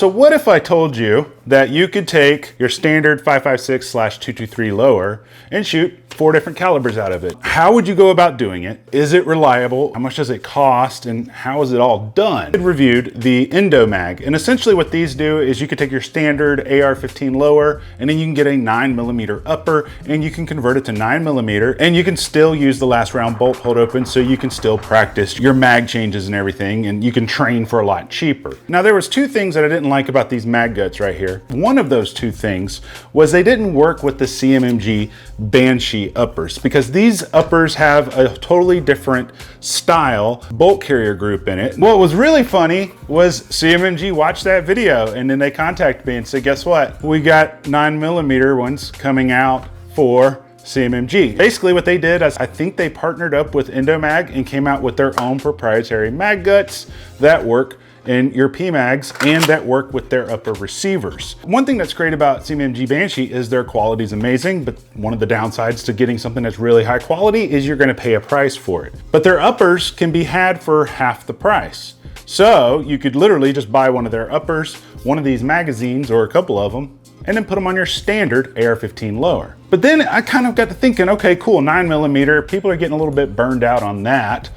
So what if I told you that you could take your standard 5.56/223 lower and shoot 4 different calibers out of it? How would you go about doing it? Is it reliable? How much does it cost? And how is it all done? I reviewed the Endomag, and essentially what these do is you could take your standard AR-15 lower, and then you can get a 9mm upper, and you can convert it to 9mm, and you can still use the last round bolt hold open, so you can still practice your mag changes and everything, and you can train for a lot cheaper. Now, there was 2 things that I didn't like about these mag guts right here. One of those 2 things was they didn't work with the CMMG Banshee uppers, because these uppers have a totally different style bolt carrier group in it. What was really funny was CMMG watched that video, and then they contacted me and said, guess what? We got 9mm ones coming out for CMMG. Basically what they did is I think they partnered up with Endomag and came out with their own proprietary mag guts that work in your PMags and that work with their upper receivers. One thing that's great about CMMG Banshee is their quality is amazing, but one of the downsides to getting something that's really high quality is you're gonna pay a price for it. But their uppers can be had for half the price. So you could literally just buy one of their uppers, one of these magazines or a couple of them, and then put them on your standard AR-15 lower. But then I kind of got to thinking, okay, cool, 9mm, people are getting a little bit burned out on that.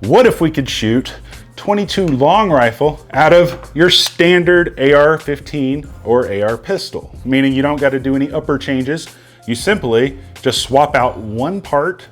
What if we could shoot 22 long rifle out of your standard AR-15 or AR pistol? Meaning you don't got to do any upper changes. You simply just swap out one part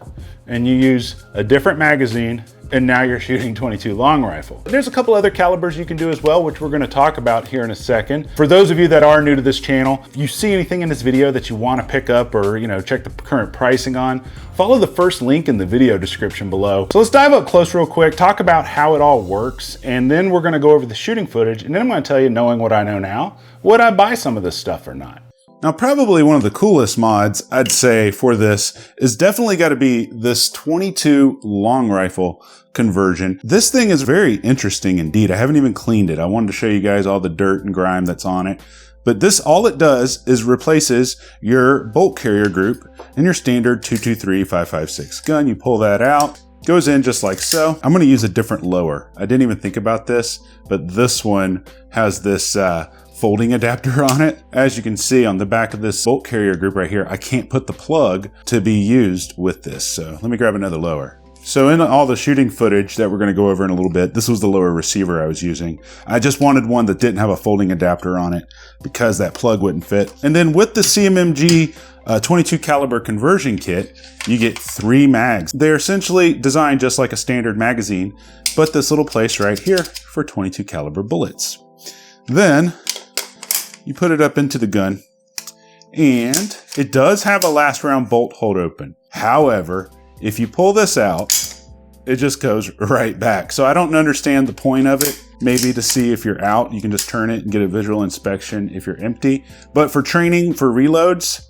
and you use a different magazine, and now you're shooting 22 long rifle. There's a couple other calibers you can do as well, which we're gonna talk about here in a second. For those of you that are new to this channel, if you see anything in this video that you wanna pick up or check the current pricing on, follow the first link in the video description below. So let's dive up close real quick, talk about how it all works, and then we're gonna go over the shooting footage, and then I'm gonna tell you, knowing what I know now, would I buy some of this stuff or not? Now, probably one of the coolest mods I'd say for this is definitely got to be this 22 long rifle conversion. This thing is very interesting indeed. I haven't even cleaned it. I wanted to show you guys all the dirt and grime that's on it. But this, all it does is replaces your bolt carrier group in your standard 223 5.56 gun. You pull that out, goes in just like so. I'm going to use a different lower. I didn't even think about this, but this one has this folding adapter on it. As you can see on the back of this bolt carrier group right here, I can't put the plug to be used with this. So let me grab another lower. So in all the shooting footage that we're going to go over in a little bit, this was the lower receiver I was using. I just wanted one that didn't have a folding adapter on it because that plug wouldn't fit. And then with the CMMG 22 caliber conversion kit, you get 3 mags. They're essentially designed just like a standard magazine, but this little place right here for 22 caliber bullets. Then you put it up into the gun, and it does have a last round bolt hold open. However, if you pull this out, it just goes right back. So I don't understand the point of it. Maybe to see if you're out, you can just turn it and get a visual inspection if you're empty. But for training, for reloads,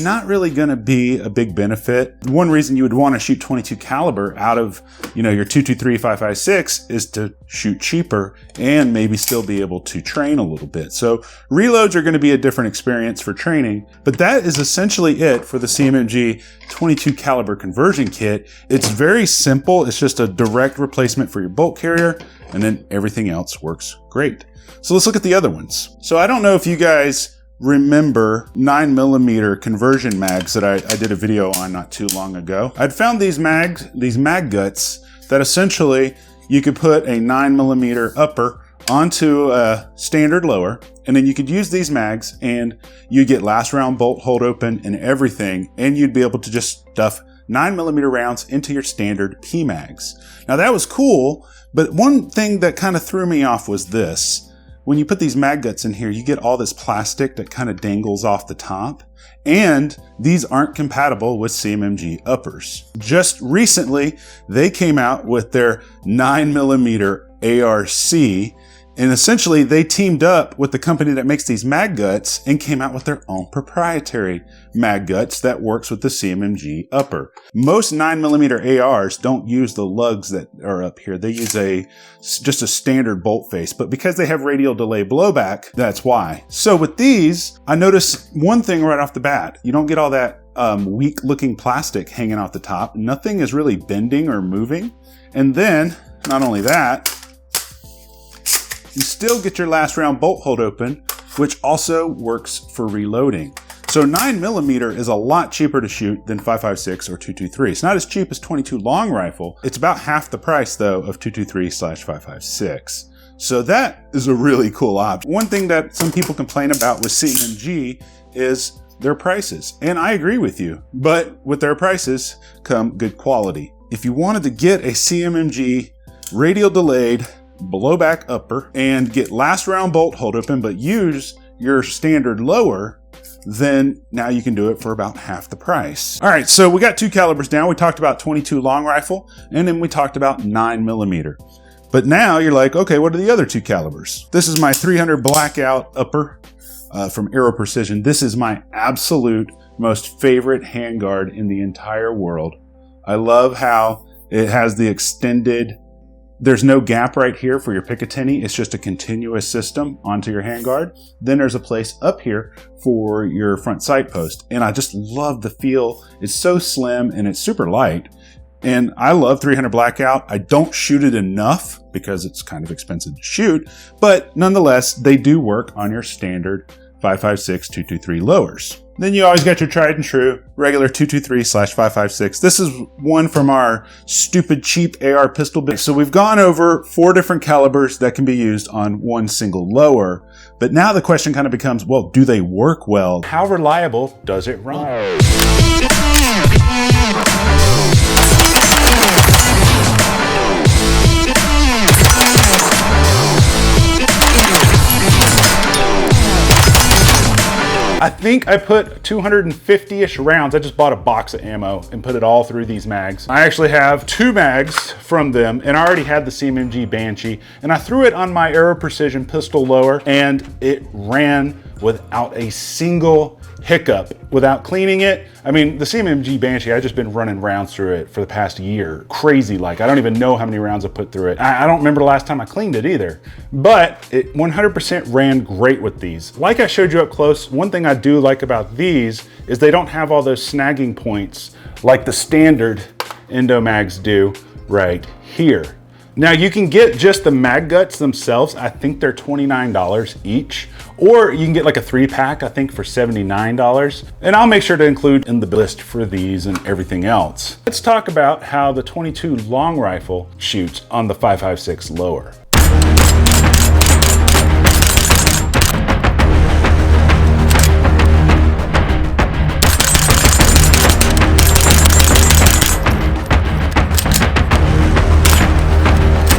not really gonna be a big benefit. One reason you would wanna shoot 22 caliber out of your 223 5.56 is to shoot cheaper and maybe still be able to train a little bit. So reloads are gonna be a different experience for training, but that is essentially it for the CMMG 22 caliber conversion kit. It's very simple. It's just a direct replacement for your bolt carrier, and then everything else works great. So let's look at the other ones. So I don't know if you guys remember 9mm conversion mags that I did a video on not too long ago. I'd found these mag guts that essentially you could put a 9mm upper onto a standard lower, and then you could use these mags and you get last round bolt hold open and everything, and you'd be able to just stuff 9mm rounds into your standard PMags. Now that was cool, but one thing that kind of threw me off was this. When you put these mag guts in here, you get all this plastic that kind of dangles off the top, and these aren't compatible with CMMG uppers. Just recently, they came out with their 9mm ARC, and essentially they teamed up with the company that makes these mag guts and came out with their own proprietary mag guts that works with the CMMG upper. Most 9mm ARs don't use the lugs that are up here. They use just a standard bolt face, but because they have radial delay blowback, that's why. So with these, I noticed one thing right off the bat. You don't get all that weak looking plastic hanging off the top. Nothing is really bending or moving. And then, not only that, you still get your last round bolt hold open, which also works for reloading. So 9mm is a lot cheaper to shoot than 5.56 or 223. It's not as cheap as 22 long rifle. It's about half the price though of 223/5.56. So that is a really cool option. One thing that some people complain about with CMG is their prices. And I agree with you, but with their prices come good quality. If you wanted to get a CMG radial delayed blowback upper and get last round bolt hold open, but use your standard lower, then now you can do it for about half the price. All right, so we got two calibers down. We talked about 22 long rifle, and then we talked about 9mm. But now you're like, okay, what are the other two calibers? This is my 300 blackout upper from Aero Precision. This is my absolute most favorite handguard in the entire world. I love how it has the extended, there's no gap right here for your Picatinny. It's just a continuous system onto your handguard. Then there's a place up here for your front sight post. And I just love the feel. It's so slim and it's super light. And I love 300 blackout. I don't shoot it enough because it's kind of expensive to shoot, but nonetheless, they do work on your standard 5.56, 223 lowers. Then you always got your tried and true regular 223/5.56. This is one from our stupid cheap AR pistol bit. So we've gone over 4 different calibers that can be used on one single lower. But now the question kind of becomes, well, do they work well? How reliable does it run? I think I put 250-ish rounds. I just bought a box of ammo and put it all through these mags. I actually have 2 mags from them, and I already had the CMG Banshee, and I threw it on my Aero Precision pistol lower, and it ran without a single hiccup. Without cleaning it, I mean, the CMG Banshee, I've just been running rounds through it for the past year. Crazy, like, I don't even know how many rounds I put through it. I don't remember the last time I cleaned it either, but it 100% ran great with these. Like I showed you up close, one thing I do like about these is they don't have all those snagging points like the standard Endo mags do right here. Now you can get just the mag guts themselves. I think they're $29 each, or you can get like a 3-pack, I think for $79. And I'll make sure to include in the list for these and everything else. Let's talk about how the 22 long rifle shoots on the 5.56 lower.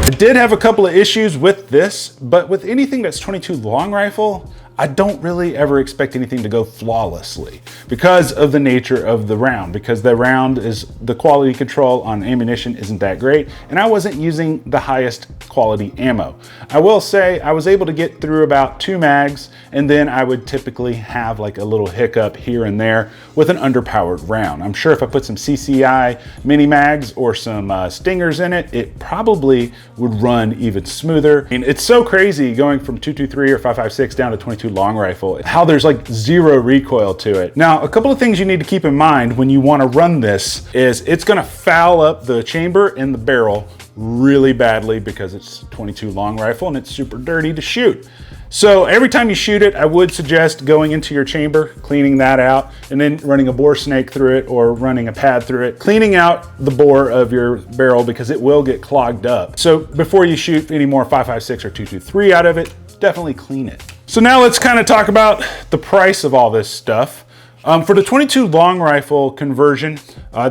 I did have a couple of issues with this, but with anything that's 22 long rifle, I don't really ever expect anything to go flawlessly because of the nature of the round, because the round is, the quality control on ammunition isn't that great, and I wasn't using the highest quality ammo. I will say I was able to get through about 2 mags, and then I would typically have like a little hiccup here and there with an underpowered round. I'm sure if I put some CCI mini mags or some stingers in it, it probably would run even smoother. I mean, it's so crazy going from 223 or 5.56 down to 22 long rifle, how there's like 0 recoil to it. Now, a couple of things you need to keep in mind when you want to run this is it's going to foul up the chamber and the barrel really badly because it's 22 long rifle and it's super dirty to shoot. So every time you shoot it, I would suggest going into your chamber, cleaning that out, and then running a bore snake through it or running a pad through it, cleaning out the bore of your barrel because it will get clogged up. So before you shoot any more 5.56 or 223 out of it, definitely clean it. So now let's kind of talk about the price of all this stuff. For the 22 long rifle conversion,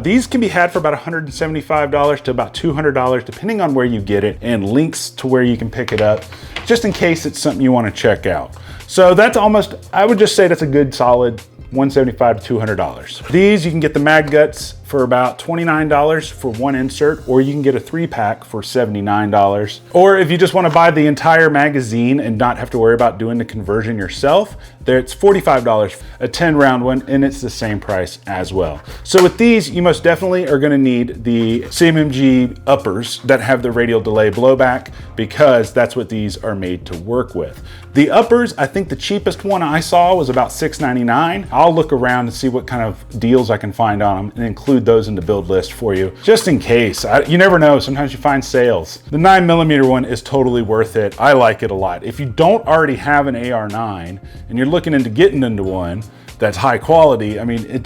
these can be had for about $175 to about $200, depending on where you get it, and links to where you can pick it up, just in case it's something you want to check out. So that's almost, I would just say that's a good solid $175 to $200. These, you can get the mag guts for about $29 for 1 insert, or you can get a 3-pack for $79. Or if you just want to buy the entire magazine and not have to worry about doing the conversion yourself, it's $45, a 10-round one, and it's the same price as well. So with these, you most definitely are going to need the CMG uppers that have the radial delay blowback, because that's what these are made to work with. The uppers, I think the cheapest one I saw was about $6.99. I'll look around and see what kind of deals I can find on them and include include those in the build list for you, just in case. You never know, sometimes you find sales. The 9mm one is totally worth it. I like it a lot. If you don't already have an AR9 and you're looking into getting into one that's high quality, I mean,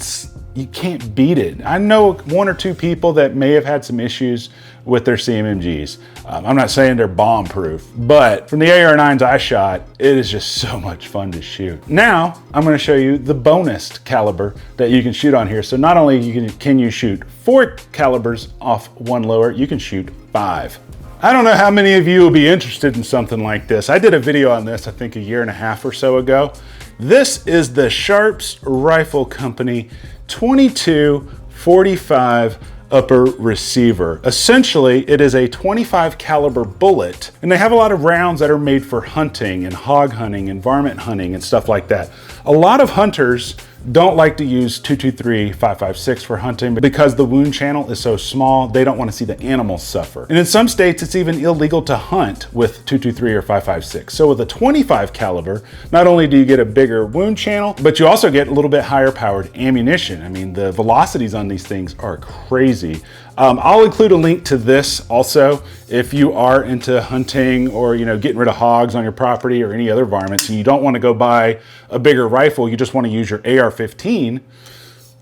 you can't beat it. I know one or two people that may have had some issues with their CMMGs. I'm not saying they're bomb proof, but from the AR9s I shot, it is just so much fun to shoot. Now, I'm gonna show you the bonus caliber that you can shoot on here. So not only can you shoot 4 calibers off one lower, you can shoot 5. I don't know how many of you will be interested in something like this. I did a video on this, I think 1.5 years or so ago. This is the Sharps Rifle Company 2245 upper receiver. Essentially, it is a 25 caliber bullet, and they have a lot of rounds that are made for hunting and hog hunting and varmint hunting and stuff like that. A lot of hunters don't like to use 223 5.56 for hunting because the wound channel is so small, they don't want to see the animals suffer. And in some states, it's even illegal to hunt with 223 or 5.56. So with a 25 caliber, not only do you get a bigger wound channel, but you also get a little bit higher powered ammunition. I mean, the velocities on these things are crazy. I'll include a link to this also if you are into hunting or getting rid of hogs on your property or any other varmints and you don't want to go buy a bigger rifle, you just want to use your AR-15,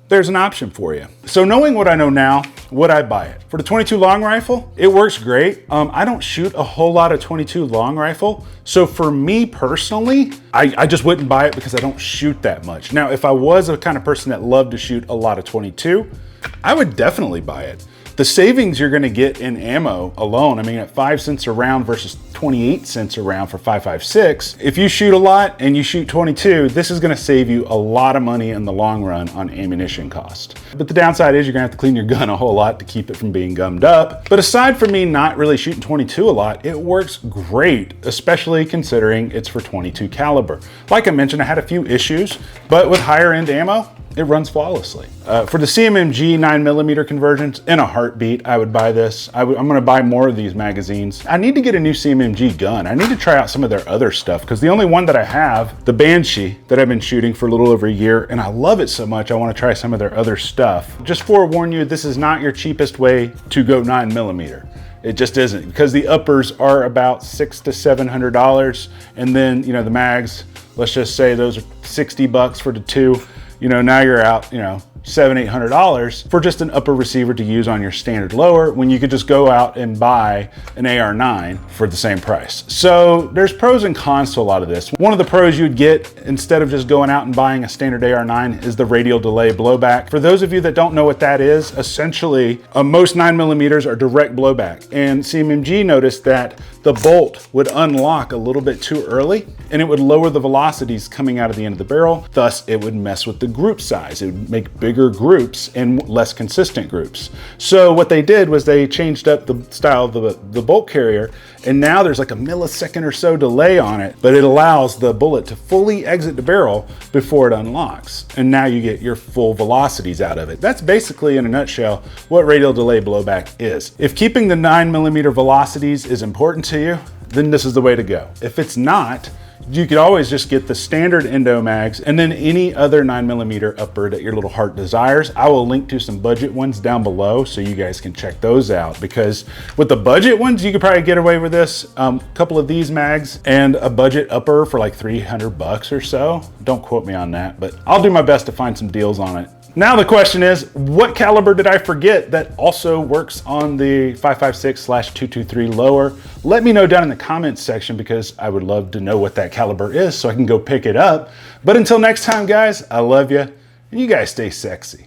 there's an option for you. So knowing what I know now, would I buy it? For the 22 long rifle, it works great. I don't shoot a whole lot of 22 long rifle. So for me personally, I just wouldn't buy it because I don't shoot that much. Now, if I was a kind of person that loved to shoot a lot of 22, I would definitely buy it. The savings you're gonna get in ammo alone, I mean, at 5 cents a round versus 28 cents a round for 5.56, if you shoot a lot and you shoot 22, this is gonna save you a lot of money in the long run on ammunition cost. But the downside is you're gonna have to clean your gun a whole lot to keep it from being gummed up. But aside from me not really shooting 22 a lot, it works great, especially considering it's for 22 caliber. Like I mentioned, I had a few issues, but with higher end ammo, it runs flawlessly. For the CMMG 9mm conversions, in a heartbeat, I would buy this. I'm gonna buy more of these magazines. I need to get a new CMMG gun. I need to try out some of their other stuff because the only one that I have, the Banshee, that I've been shooting for a little over a year, and I love it so much, I wanna try some of their other stuff. Just forewarn you, this is not your cheapest way to go 9mm. It just isn't, because the uppers are about $600 to $700, and then the mags, let's just say those are $60 for the 2. Now you're out, $700-800 for just an upper receiver to use on your standard lower when you could just go out and buy an AR9 for the same price. So there's pros and cons to a lot of this. One of the pros you'd get instead of just going out and buying a standard AR9 is the radial delay blowback. For those of you that don't know what that is, essentially most 9mm are direct blowback, and CMMG noticed that the bolt would unlock a little bit too early and it would lower the velocities coming out of the end of the barrel. Thus, it would mess with the group size. It would make bigger groups and less consistent groups. So what they did was they changed up the style of the bolt carrier, and now there's like a millisecond or so delay on it, but it allows the bullet to fully exit the barrel before it unlocks. And now you get your full velocities out of it. That's basically, in a nutshell, what radial delay blowback is. If keeping the 9mm velocities is important to you, then this is the way to go. If it's not, you could always just get the standard endo mags and then any other 9mm upper that your little heart desires. I will link to some budget ones down below so you guys can check those out, because with the budget ones, you could probably get away with this. A couple of these mags and a budget upper for like $300 or so. Don't quote me on that, but I'll do my best to find some deals on it. Now the question is, what caliber did I forget that also works on the 5.56/223 lower? Let me know down in the comments section, because I would love to know what that caliber is so I can go pick it up. But until next time, guys, I love you, and you guys stay sexy.